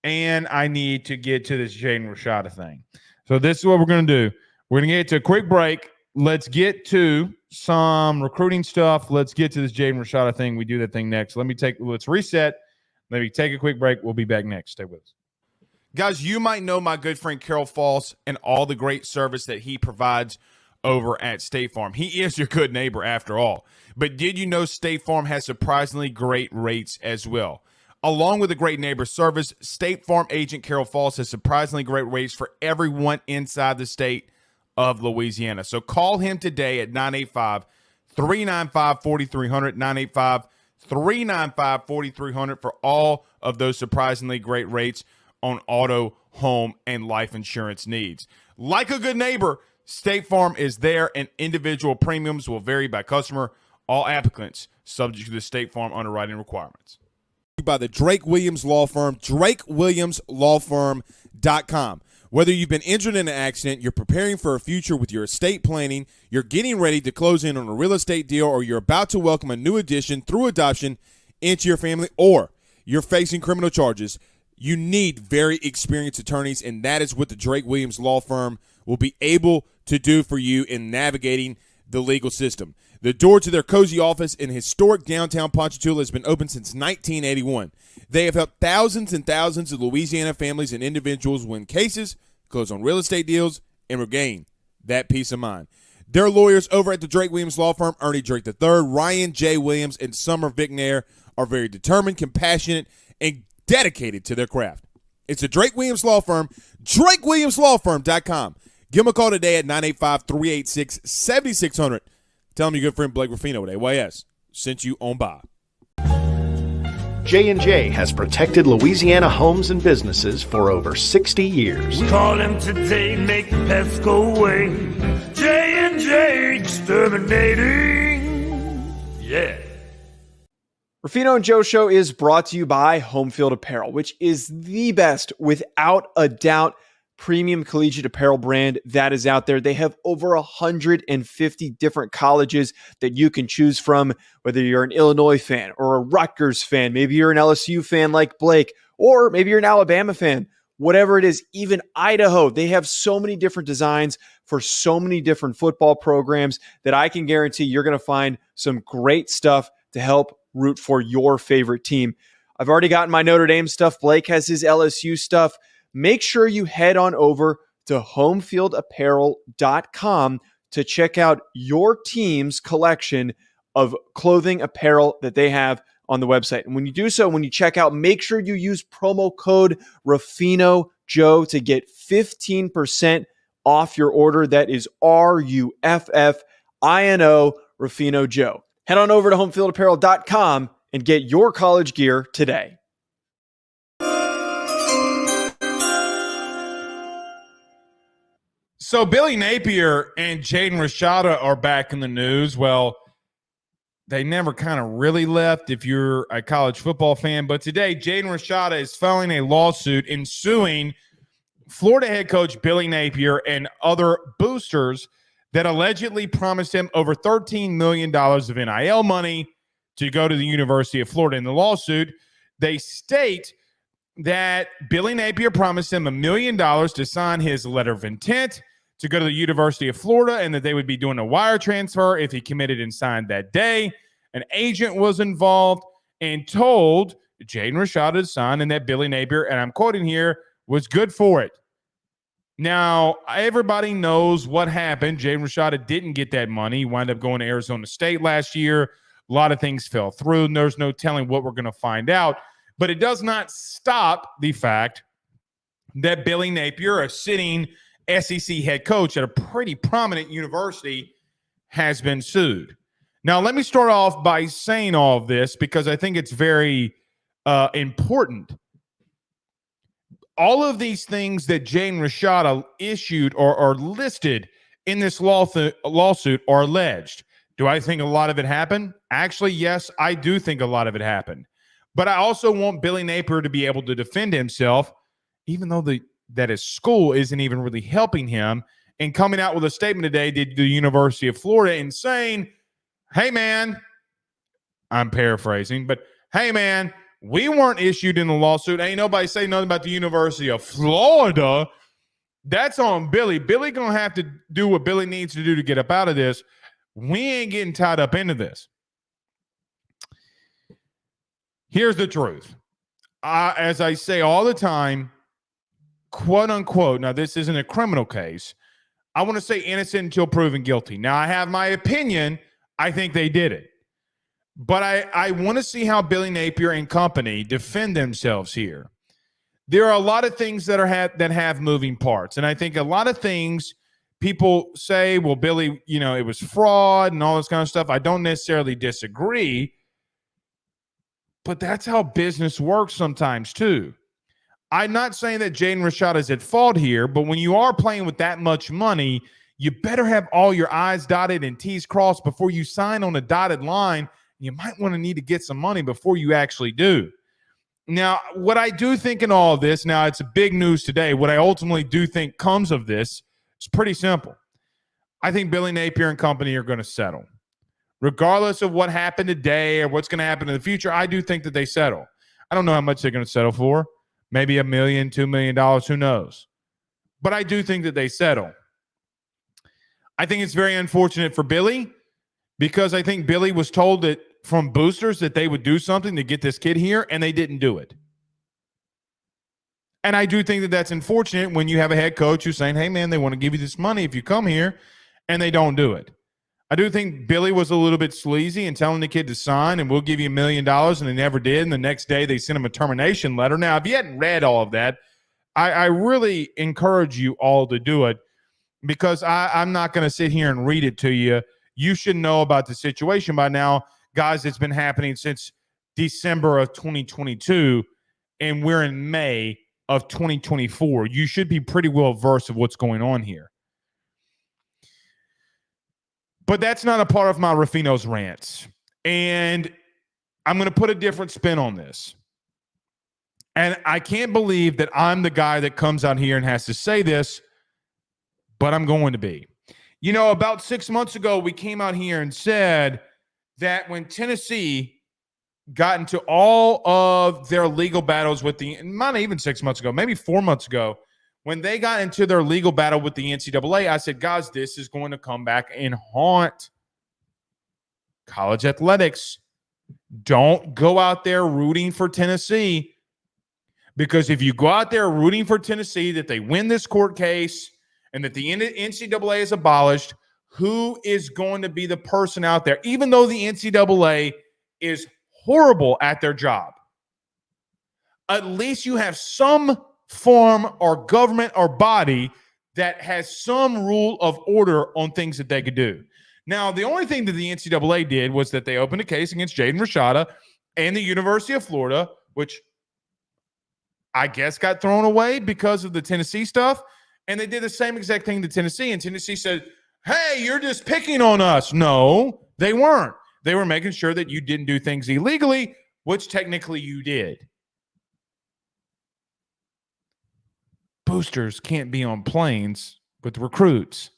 A: and I need to get to this Jaden Rashada thing. So this is what we're going to do. We're going to get to a quick break. Let's get to some recruiting stuff. Let's get to this Jaden Rashada thing. We do that thing next. Let's reset. Let me take a quick break. We'll be back next. Stay with us. Guys, you might know my good friend Carol Falls and all the great service that he provides over at State Farm. He is your good neighbor after all. But did you know State Farm has surprisingly great rates as well? Along with a great neighbor service, State Farm agent Carol Falls has surprisingly great rates for everyone inside the state of Louisiana. So call him today at 985-395-4300, 395-4300 for all of those surprisingly great rates on auto, home, and life insurance needs. Like a good neighbor, State Farm is there, and individual premiums will vary by customer. All applicants subject to the State Farm underwriting requirements.
D: By the Drake Williams Law Firm, drakewilliamslawfirm.com. Whether you've been injured in an accident, you're preparing for a future with your estate planning, you're getting ready to close in on a real estate deal, or you're about to welcome a new addition through adoption into your family, or you're facing criminal charges, you need very experienced attorneys, and that is what the Drake Williams Law Firm will be able to do for you in navigating the legal system. The door to their cozy office in historic downtown Ponchatoula has been open since 1981. They have helped thousands and thousands of Louisiana families and individuals win cases, close on real estate deals, and regain that peace of mind. Their lawyers over at the Drake Williams Law Firm, Ernie Drake III, Ryan J. Williams, and Summer Vignair, are very determined, compassionate, and dedicated to their craft. It's the Drake Williams Law Firm, drakewilliamslawfirm.com. Give them a call today at 985-386-7600. Tell them your good friend Blake Ruffino at AYS sent you on by.
E: J&J has protected Louisiana homes and businesses for over 60 years.
F: Call him today, make the pests go away. J&J Exterminating. Yeah.
G: Ruffino and Joe Show is brought to you by Homefield Apparel, which is the best, without a doubt, premium collegiate apparel brand that is out there. They have over 150 different colleges that you can choose from, whether you're an Illinois fan or a Rutgers fan, maybe you're an LSU fan like Blake, or maybe you're an Alabama fan, whatever it is, even Idaho. They have so many different designs for so many different football programs that I can guarantee you're going to find some great stuff to help root for your favorite team. I've already gotten my Notre Dame stuff. Blake has his LSU stuff. Make sure you head on over to homefieldapparel.com to check out your team's collection of clothing apparel that they have on the website. And when you do so, when you check out, make sure you use promo code RuffinoJoe to get 15% off your order. That is RUFFINO, Ruffino Joe. Head on over to homefieldapparel.com and get your college gear today.
A: So Billy Napier and Jaden Rashada are back in the news. Well, they never kind of really left if you're a college football fan. But today, Jaden Rashada is filing a lawsuit and suing Florida head coach Billy Napier and other boosters that allegedly promised him over $13 million of NIL money to go to the University of Florida. In the lawsuit, they state that Billy Napier promised him $1 million to sign his letter of intent to go to the University of Florida, and that they would be doing a wire transfer if he committed and signed that day. An agent was involved and told Jaden Rashada to sign, and that Billy Napier, and I'm quoting here, was good for it. Now, everybody knows what happened. Jaden Rashada didn't get that money. He wound up going to Arizona State last year. A lot of things fell through, and there's no telling what we're going to find out. But it does not stop the fact that Billy Napier, a sitting SEC head coach at a pretty prominent university, has been sued. Now, let me start off by saying all of this because I think it's very important. All of these things that Jaden Rashada issued or are listed in this lawsuit are alleged. Do I think a lot of it happened? Actually, yes, I do think a lot of it happened. But I also want Billy Napier to be able to defend himself, even though that his school isn't even really helping him, and coming out with a statement today to the University of Florida and saying, hey, man, I'm paraphrasing, but hey, man, we weren't issued in the lawsuit. Ain't nobody say nothing about the University of Florida. That's on Billy. Billy going to have to do what Billy needs to do to get up out of this. We ain't getting tied up into this. Here's the truth. As I say all the time, quote unquote, now this isn't a criminal case, I want to say innocent until proven guilty. Now, I have my opinion. I think they did it. But I want to see how Billy Napier and company defend themselves here. There are a lot of things that have moving parts. And I think a lot of things people say, well, Billy, it was fraud and all this kind of stuff. I don't necessarily disagree. But that's how business works sometimes too. I'm not saying that Jaden Rashada is at fault here, but when you are playing with that much money, you better have all your I's dotted and T's crossed before you sign on a dotted line. You might want to need to get some money before you actually do. Now, what I do think in all of this, now it's a big news today, what I ultimately do think comes of this is pretty simple. I think Billy Napier and company are going to settle. Regardless of what happened today or what's going to happen in the future, I do think that they settle. I don't know how much they're going to settle for. Maybe $1 million, $2 million, who knows? But I do think that they settle. I think it's very unfortunate for Billy because I think Billy was told that from boosters that they would do something to get this kid here, and they didn't do it. And I do think that that's unfortunate when you have a head coach who's saying, hey, man, they want to give you this money if you come here, and they don't do it. I do think Billy was a little bit sleazy in telling the kid to sign and we'll give you $1 million, and they never did. And the next day they sent him a termination letter. Now, if you hadn't read all of that, I really encourage you all to do it because I'm not going to sit here and read it to you. You should know about the situation by now. Guys, it's been happening since December of 2022, and we're in May of 2024. You should be pretty well versed of what's going on here. But that's not a part of my Ruffino's rants. And I'm going to put a different spin on this. And I can't believe that I'm the guy that comes out here and has to say this, but I'm going to be. You know, about 6 months ago, we came out here and said that when Tennessee got into all of their legal battles with not even 6 months ago, maybe 4 months ago, when they got into their legal battle with the NCAA, I said, guys, this is going to come back and haunt college athletics. Don't go out there rooting for Tennessee, because if you go out there rooting for Tennessee that they win this court case and that the NCAA is abolished, who is going to be the person out there, even though the NCAA is horrible at their job? At least you have some form or government or body that has some rule of order on things that they could do. Now, the only thing that the NCAA did was that they opened a case against Jaden Rashada and the University of Florida, which I guess got thrown away because of the Tennessee stuff. And they did the same exact thing to Tennessee. And Tennessee said, hey, you're just picking on us. No, they weren't. They were making sure that you didn't do things illegally, which technically you did. Boosters can't be on planes with recruits.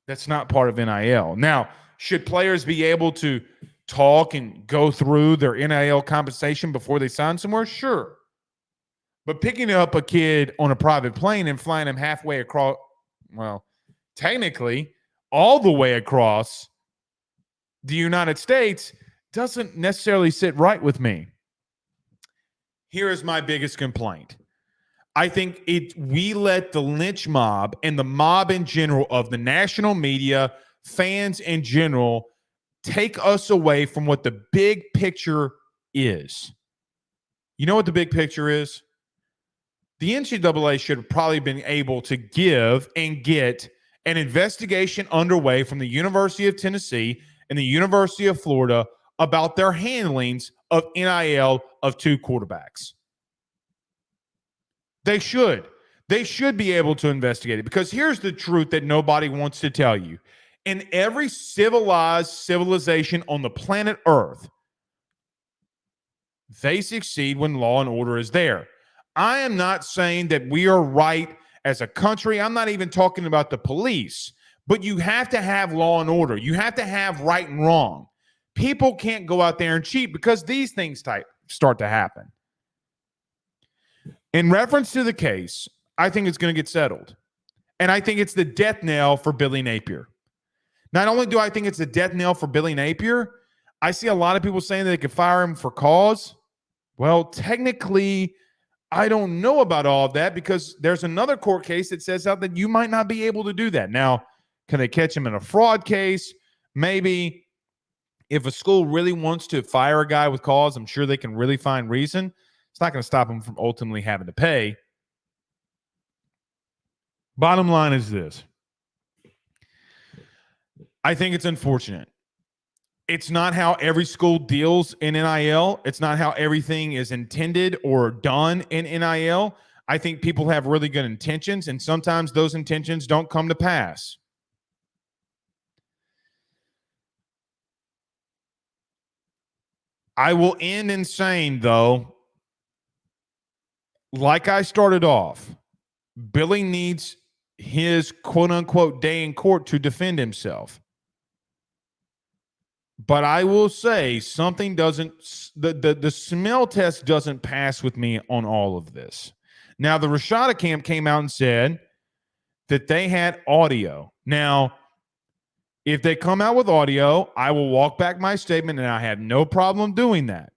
A: That's not part of NIL. Now, should players be able to talk and go through their NIL compensation before they sign somewhere? Sure. But picking up a kid on a private plane and flying him halfway across, well, technically all the way across the United States doesn't necessarily sit right with me. Here is my biggest complaint. I think we let the lynch mob and the mob in general of the national media, fans in general, take us away from what the big picture is. You know what the big picture is? The NCAA should have probably been able to give and get an investigation underway from the University of Tennessee and the University of Florida about their handlings of NIL of two quarterbacks. They should. They should be able to investigate it, because here's the truth that nobody wants to tell you. In every civilized civilization on the planet Earth, they succeed when law and order is there. I am not saying that we are right as a country. I'm not even talking about the police, but you have to have law and order. You have to have right and wrong. People can't go out there and cheat because these things start to happen. In reference to the case, I think it's going to get settled. And I think it's the death knell for Billy Napier. Not only do I think it's the death knell for Billy Napier, I see a lot of people saying that they could fire him for cause. Well, technically, I don't know about all of that, because there's another court case that says out that you might not be able to do that. Now, can they catch him in a fraud case? Maybe. If a school really wants to fire a guy with cause, I'm sure they can really find reason. It's not going to stop him from ultimately having to pay. Bottom line is this. I think it's unfortunate. It's not how every school deals in NIL. It's not how everything is intended or done in NIL. I think people have really good intentions, and sometimes those intentions don't come to pass. I will end in saying, though, like I started off, Billy needs his quote-unquote day in court to defend himself. But I will say something doesn't – the smell test doesn't pass with me on all of this. Now, the Rashada camp came out and said that they had audio. Now, if they come out with audio, I will walk back my statement, and I have no problem doing that.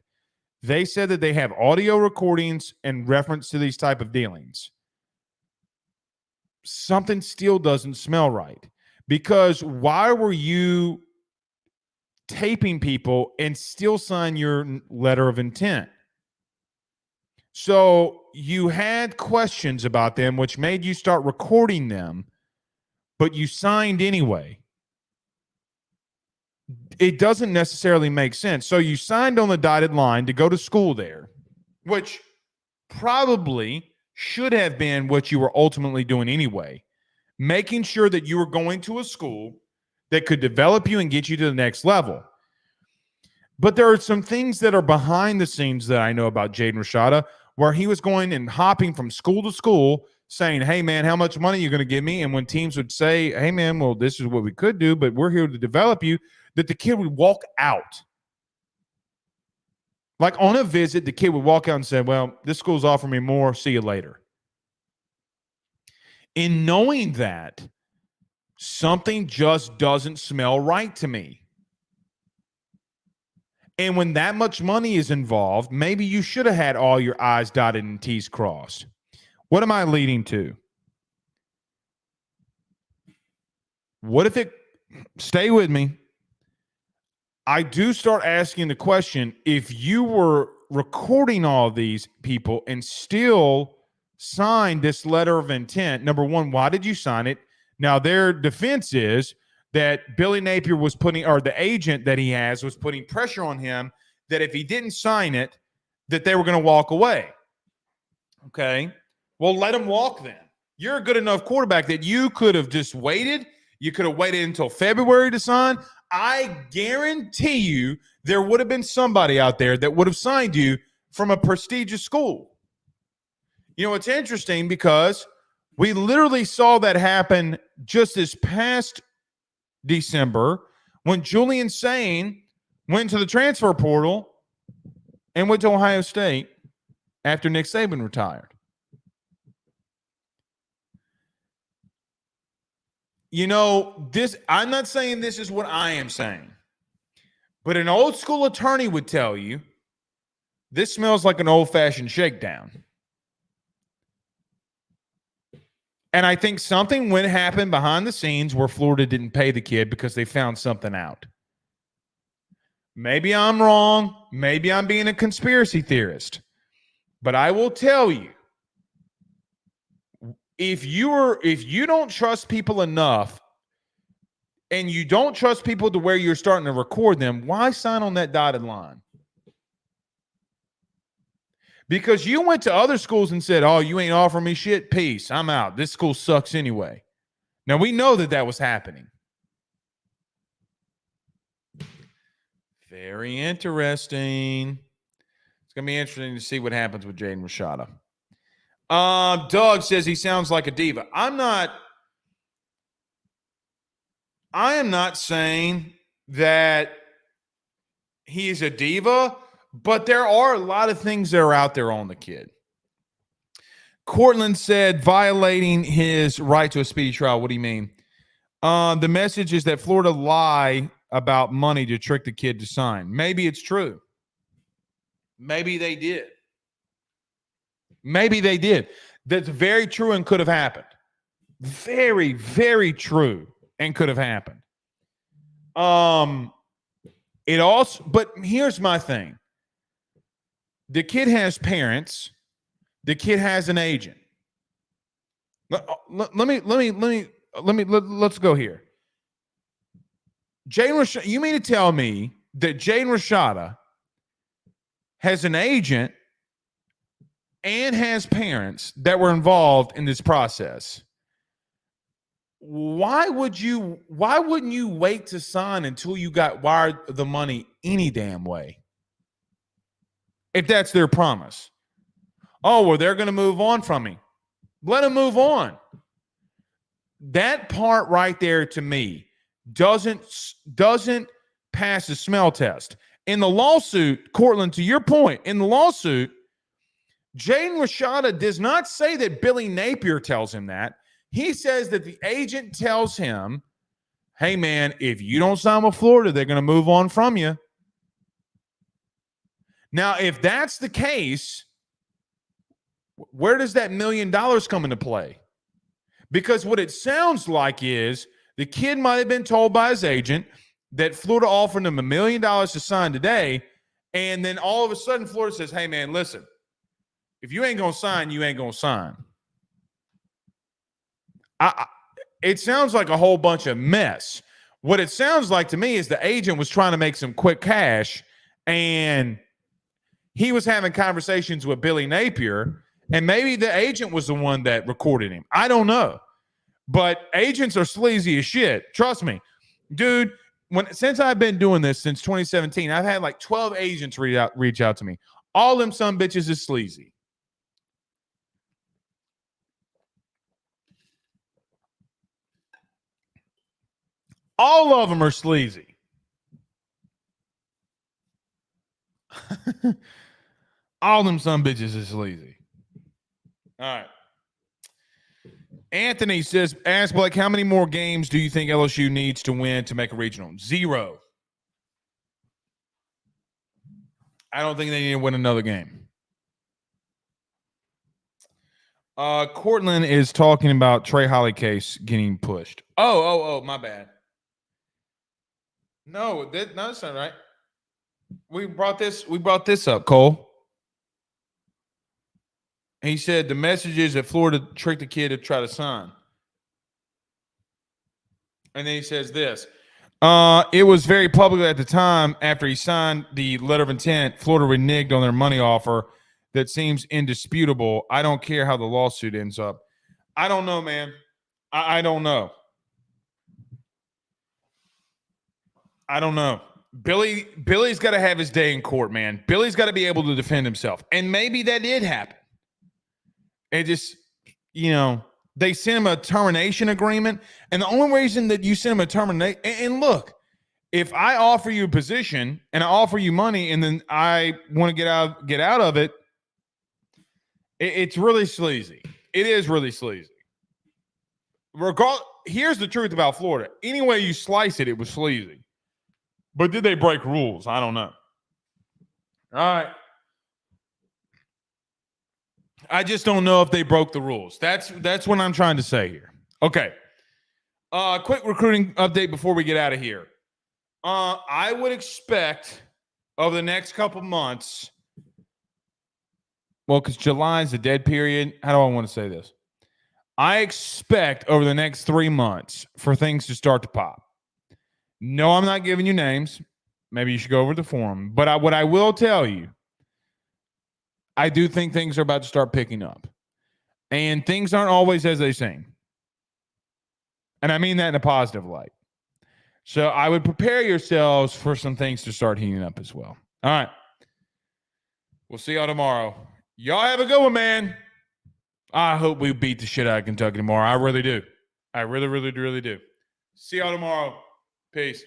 A: They said that they have audio recordings in reference to these type of dealings. Something still doesn't smell right, because why were you taping people and still sign your letter of intent? So you had questions about them, which made you start recording them, but you signed anyway. It doesn't necessarily make sense. So you signed on the dotted line to go to school there, which probably should have been what you were ultimately doing anyway, making sure that you were going to a school that could develop you and get you to the next level. But there are some things that are behind the scenes that I know about Jaden Rashada, where he was going and hopping from school to school saying, hey, man, how much money are you going to give me? And when teams would say, hey, man, well, this is what we could do, but we're here to develop you, that the kid would walk out. Like on a visit, the kid would walk out and say, well, this school's offering me more. See you later. In knowing that, something just doesn't smell right to me. And when that much money is involved, maybe you should have had all your I's dotted and T's crossed. What am I leading to? What if it, stay with me, I do start asking the question, if you were recording all of these people and still signed this letter of intent, number one, why did you sign it? Now, their defense is that Billy Napier was putting, or the agent that he has was putting pressure on him that if he didn't sign it, that they were going to walk away. Okay. Well, let him walk then. You're a good enough quarterback that you could have just waited. You could have waited until February to sign. I guarantee you there would have been somebody out there that would have signed you from a prestigious school. You know, it's interesting because we literally saw that happen just this past December when Julian Sain went to the transfer portal and went to Ohio State after Nick Saban retired. You know, this, I'm not saying this is what I am saying, but an old school attorney would tell you this smells like an old-fashioned shakedown. And I think something went happen behind the scenes where Florida didn't pay the kid because they found something out. Maybe I'm wrong. Maybe I'm being a conspiracy theorist. But I will tell you, if you don't trust people enough and you don't trust people to where you're starting to record them, why sign on that dotted line? Because you went to other schools and said, oh, you ain't offering me shit? Peace. I'm out. This school sucks anyway. Now, we know that that was happening. Very interesting. It's going to be interesting to see what happens with Jaden Rashada. Doug says he sounds like a diva. I am not saying that he is a diva, but there are a lot of things that are out there on the kid. Cortland said violating his right to a speedy trial. What do you mean? The message is that Florida lie about money to trick the kid to sign. Maybe it's true. Maybe they did. Maybe they did. That's very true and could have happened. Very, very true and could have happened. It also, but here's my thing. The kid has parents. The kid has an agent. Let's go here. Jaden Rashada, you mean to tell me that Jaden Rashada has an agent and has parents that were involved in this process, why wouldn't you wait to sign until you got wired the money any damn way? If that's their promise. Oh, well, they're going to move on from me. Let them move on. That part right there to me doesn't pass the smell test. In the lawsuit, Cortland, to your point, in the lawsuit, Jaden Rashada does not say that Billy Napier tells him that. He says that the agent tells him, hey, man, if you don't sign with Florida, they're going to move on from you. Now, if that's the case, where does that $1 million come into play? Because what it sounds like is the kid might have been told by his agent that Florida offered him $1 million to sign today, and then all of a sudden Florida says, hey, man, listen, if you ain't going to sign, you ain't going to sign. It sounds like a whole bunch of mess. What it sounds like to me is the agent was trying to make some quick cash, and he was having conversations with Billy Napier, and maybe the agent was the one that recorded him. I don't know. But agents are sleazy as shit. Trust me. Dude, since I've been doing this since 2017, I've had like 12 agents reach out to me. All them son bitches is sleazy. All of them are sleazy. All them son bitches is sleazy. All right. Anthony says, ask Blake, how many more games do you think LSU needs to win to make a regional? 0. I don't think they need to win another game. Cortland is talking about Trey Holly case getting pushed. Oh, my bad. No, that's not right. We brought this up, Cole. He said the message is that Florida tricked the kid to try to sign. And then he says this. It was very public at the time after he signed the letter of intent. Florida reneged on their money offer that seems indisputable. I don't care how the lawsuit ends up. I don't know, man. I don't know. I don't know. Billy's got to have his day in court, man. Billy's got to be able to defend himself. And maybe that did happen. It just, they sent him a termination agreement. And the only reason that you send him a termination, and look, if I offer you a position and I offer you money and then I want to get out of it, it's really sleazy. It is really sleazy. Here's the truth about Florida. Any way you slice it, it was sleazy. But did they break rules? I don't know. All right. I just don't know if they broke the rules. That's what I'm trying to say here. Okay. Quick recruiting update before we get out of here. I would expect over the next couple months, because July is a dead period. How do I want to say this? I expect over the next 3 months for things to start to pop. No, I'm not giving you names. Maybe you should go over the forum. But what I will tell you, I do think things are about to start picking up. And things aren't always as they seem. And I mean that in a positive light. So I would prepare yourselves for some things to start heating up as well. All right. We'll see y'all tomorrow. Y'all have a good one, man. I hope we beat the shit out of Kentucky tomorrow. I really do. I really, really, really do. See y'all tomorrow. Peace.